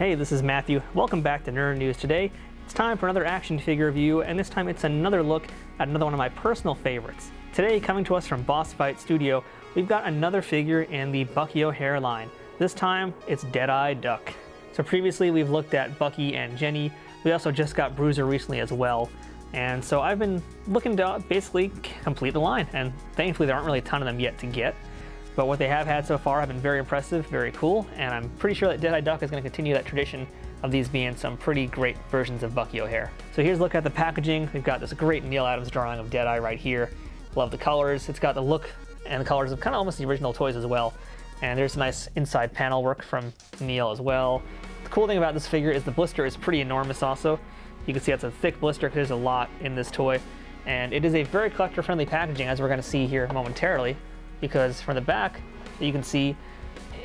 Hey, this is Matthew. Welcome back to Nerd News. Today, it's time for another action figure review, and this time it's another look at another one of my personal favorites. Today, coming to us from Boss Fight Studio, we've got another figure in the Bucky O'Hare line. This time, it's Deadeye Duck. So previously, we've looked at Bucky and Jenny. We also just got Bruiser recently as well. And so I've been looking to basically complete the line, and thankfully there aren't really a ton of them yet to get. But what they have had so far have been very impressive, very cool, and I'm pretty sure that Deadeye Duck is going to continue that tradition of these being some pretty great versions of Bucky O'Hare. So here's a look at the packaging. We've got this great Neal Adams drawing of Deadeye right here. Love the colors. It's got the look and the colors of kind of almost the original toys as well. And there's a nice inside panel work from Neal as well. The cool thing about this figure is the blister is pretty enormous also. You can see it's a thick blister because there's a lot in this toy. And it is a very collector-friendly packaging, as we're going to see here momentarily, because from the back, you can see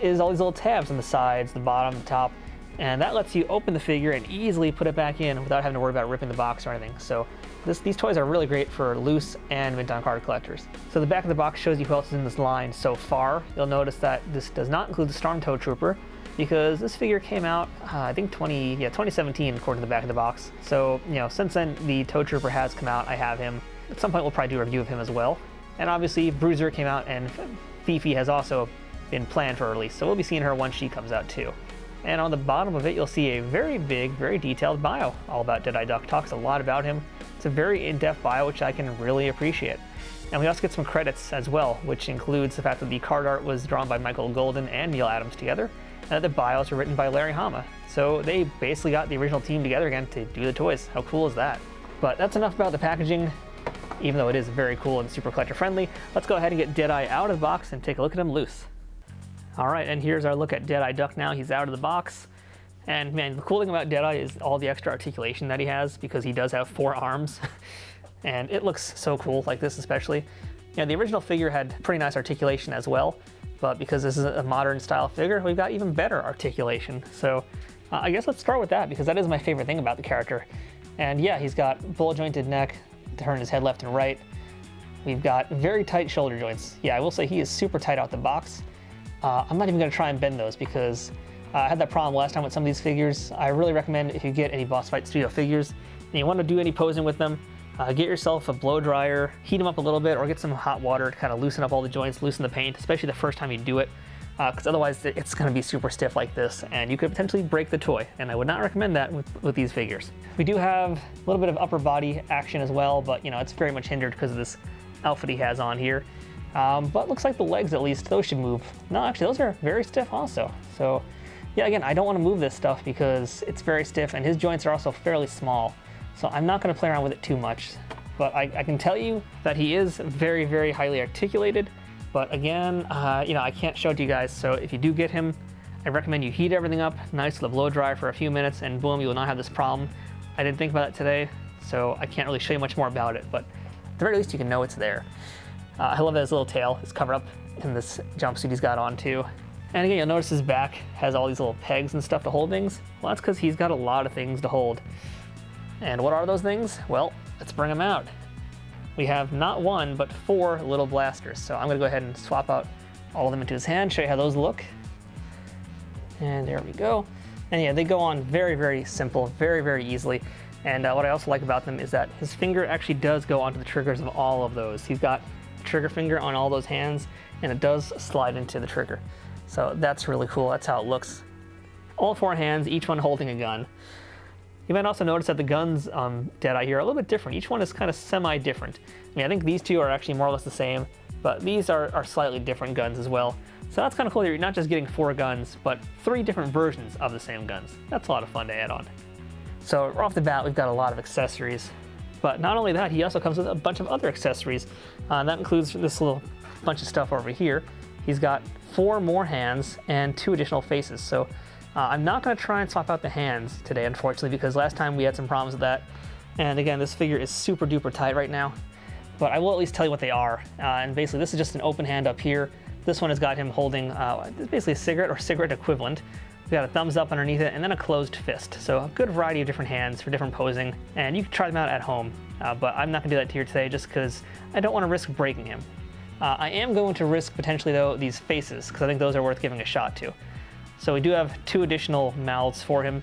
is all these little tabs on the sides, the bottom, the top, and that lets you open the figure and easily put it back in without having to worry about ripping the box or anything. So these toys are really great for loose and mint-on card collectors. So the back of the box shows you who else is in this line so far. You'll notice that this does not include the Storm Toad Trooper, because this figure came out, I think 2017 according to the back of the box. So, since then the Toad Trooper has come out. I have him. At some point we'll probably do a review of him as well. And obviously Bruiser came out, and Fifi has also been planned for release, so we'll be seeing her once she comes out too. And on the bottom of it, you'll see a very big, very detailed bio all about Deadeye Duck. Talks a lot about him. It's a very in-depth bio, which I can really appreciate. And we also get some credits as well, which includes the fact that the card art was drawn by Michael Golden and Neal Adams together, and that the bios were written by Larry Hama. So they basically got the original team together again to do the toys. How cool is that? But that's enough about the packaging. Even though it is very cool and super collector friendly, let's go ahead and get Deadeye out of the box and take a look at him loose. All right, and here's our look at Deadeye Duck now. He's out of the box. And man, the cool thing about Deadeye is all the extra articulation that he has, because he does have 4 arms. And it looks so cool, like this especially. The original figure had pretty nice articulation as well, but because this is a modern style figure, we've got even better articulation. So I guess let's start with that, because that is my favorite thing about the character. And yeah, he's got bullet jointed neck, turn his head left and right. We've got very tight shoulder joints. Yeah, I will say he is super tight out the box. I'm not even going to try and bend those, because I had that problem last time with some of these figures. I really recommend, if you get any Boss Fight Studio figures and you want to do any posing with them, get yourself a blow dryer, heat them up a little bit, or get some hot water to kind of loosen up all the joints, loosen the paint, especially the first time you do it, because otherwise it's going to be super stiff like this, and you could potentially break the toy, and I would not recommend that with these figures. We do have a little bit of upper body action as well, but it's very much hindered because of this outfit he has on here. But looks like the legs, at least, those should move. No, actually, those are very stiff also. So yeah, again, I don't want to move this stuff because it's very stiff, and his joints are also fairly small. So I'm not going to play around with it too much. But I can tell you that he is very, very highly articulated. But again, I can't show it to you guys, so if you do get him, I recommend you heat everything up nice with a blow dryer for a few minutes, and boom, you will not have this problem. I didn't think about it today, so I can't really show you much more about it, but at the very least you can know it's there. I love that his little tail is covered up in this jumpsuit he's got on too. And again, you'll notice his back has all these little pegs and stuff to hold things. Well, that's because he's got a lot of things to hold. And what are those things? Well, let's bring them out. We have not 1, but 4 little blasters. So I'm gonna go ahead and swap out all of them into his hand, show you how those look. And there we go. And yeah, they go on very, very simple, very, very easily. And what I also like about them is that his finger actually does go onto the triggers of all of those. He's got a trigger finger on all those hands, and it does slide into the trigger. So that's really cool. That's how it looks. All 4 hands, each one holding a gun. You might also notice that the guns on Deadeye here are a little bit different. Each one is kind of semi-different. I think these 2 are actually more or less the same, but these are slightly different guns as well. So that's kind of cool that you're not just getting 4 guns, but 3 different versions of the same guns. That's a lot of fun to add on. So right off the bat, we've got a lot of accessories. But not only that, he also comes with a bunch of other accessories. That includes this little bunch of stuff over here. He's got 4 more hands and 2 additional faces. So I'm not going to try and swap out the hands today, unfortunately, because last time we had some problems with that. And again, this figure is super duper tight right now. But I will at least tell you what they are. And basically, this is just an open hand up here. This one has got him holding basically a cigarette or cigarette equivalent. We've got a thumbs up underneath it, and then a closed fist. So a good variety of different hands for different posing, and you can try them out at home. But I'm not going to do that here today just because I don't want to risk breaking him. I am going to risk potentially, though, these faces, because I think those are worth giving a shot to. So we do have 2 additional mouths for him.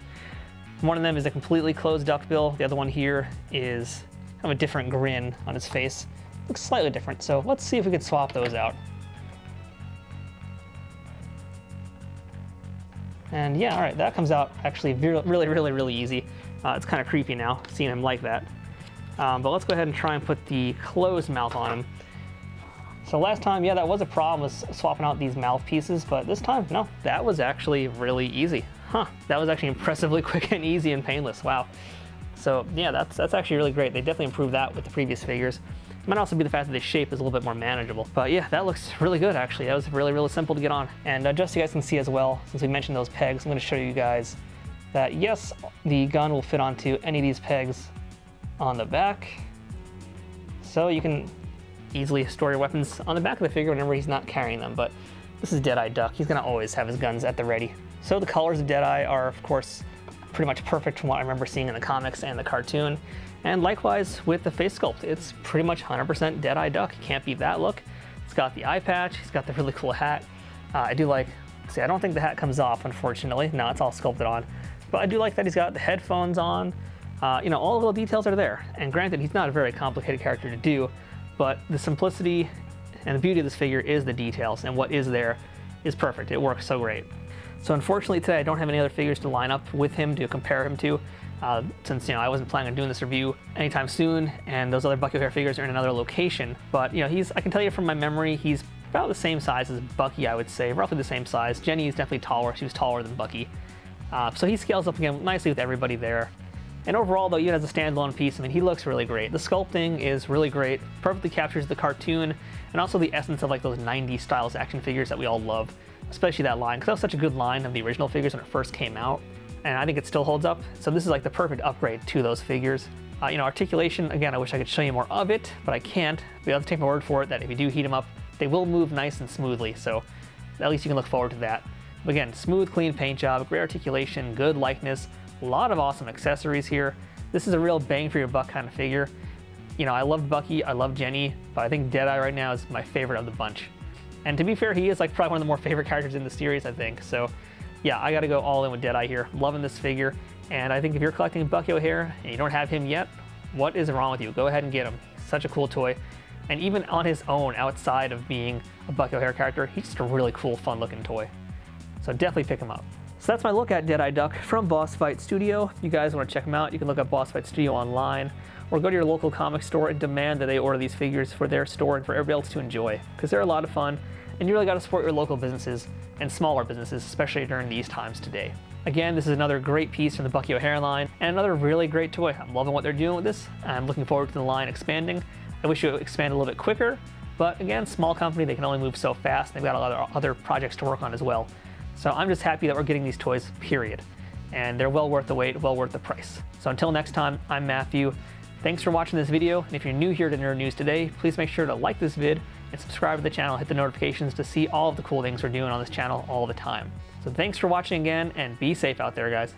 One of them is a completely closed duckbill. The other one here is kind of a different grin on his face. Looks slightly different, so let's see if we can swap those out. And yeah, all right, that comes out actually really easy. It's kind of creepy now, seeing him like that. But let's go ahead and try and put the closed mouth on him. So last time, yeah, that was a problem, was swapping out these mouthpieces, but this time, no, that was actually really easy. Huh, that was actually impressively quick and easy and painless, wow. So yeah, that's actually really great. They definitely improved that with the previous figures. It might also be the fact that the shape is a little bit more manageable. But yeah, that looks really good actually. That was really simple to get on. And just so you guys can see as well, since we mentioned those pegs, I'm gonna show you guys that yes, the gun will fit onto any of these pegs on the back. So you can easily store your weapons on the back of the figure whenever he's not carrying them. But this is Deadeye Duck. He's gonna always have his guns at the ready. So the colors of Deadeye are, of course, pretty much perfect from what I remember seeing in the comics and the cartoon. And likewise with the face sculpt, it's pretty much 100% Deadeye Duck. You can't beat that look. It's got the eye patch, he's got the really cool hat. I do like, see, I don't think the hat comes off, unfortunately. No, it's all sculpted on. But I do like that he's got the headphones on. You know, all the little details are there. And granted, he's not a very complicated character to do, but the simplicity and the beauty of this figure is the details, and what is there is perfect. It works so great. So unfortunately today I don't have any other figures to line up with him to compare him to, since, you know, I wasn't planning on doing this review anytime soon, and those other Bucky O'Hare figures are in another location. But you know, I can tell you from my memory, he's about the same size as Bucky, I would say, roughly the same size. Jenny is definitely taller. She was taller than Bucky. So he scales up again nicely with everybody there. And overall, though, even as a standalone piece, I mean, he looks really great. The sculpting is really great, perfectly captures the cartoon, and also the essence of like those 90s styles action figures that we all love, especially that line, because that was such a good line of the original figures when it first came out, and I think it still holds up. So this is like the perfect upgrade to those figures. You know, articulation, again, I wish I could show you more of it, but I can't. But you have to take my word for it that if you do heat them up, they will move nice and smoothly, so at least you can look forward to that. But again, smooth, clean paint job, great articulation, good likeness, a lot of awesome accessories here. This is a real bang for your buck kind of figure. You know, I loved Bucky, I love Jenny, but I think Deadeye right now is my favorite of the bunch. And to be fair, he is like probably one of the more favorite characters in the series, I think. So yeah, I gotta go all in with Deadeye here. I'm loving this figure. And I think if you're collecting Bucky O'Hare and you don't have him yet, what is wrong with you? Go ahead and get him. Such a cool toy. And even on his own, outside of being a Bucky O'Hare character, he's just a really cool, fun looking toy. So definitely pick him up. So that's my look at Deadeye Duck from Boss Fight Studio. If you guys want to check them out, you can look up Boss Fight Studio online, or go to your local comic store and demand that they order these figures for their store and for everybody else to enjoy, because they're a lot of fun, and you really got to support your local businesses and smaller businesses, especially during these times today. Again, this is another great piece from the Bucky O'Hare line, and another really great toy. I'm loving what they're doing with this. I'm looking forward to the line expanding. I wish it would expand a little bit quicker, but again, small company, they can only move so fast. They've got a lot of other projects to work on as well. So I'm just happy that we're getting these toys, period. And they're well worth the wait, well worth the price. So until next time, I'm Matthew. Thanks for watching this video, and if you're new here to Nerd News Today, please make sure to like this vid and subscribe to the channel, hit the notifications to see all of the cool things we're doing on this channel all the time. So thanks for watching again, and be safe out there, guys.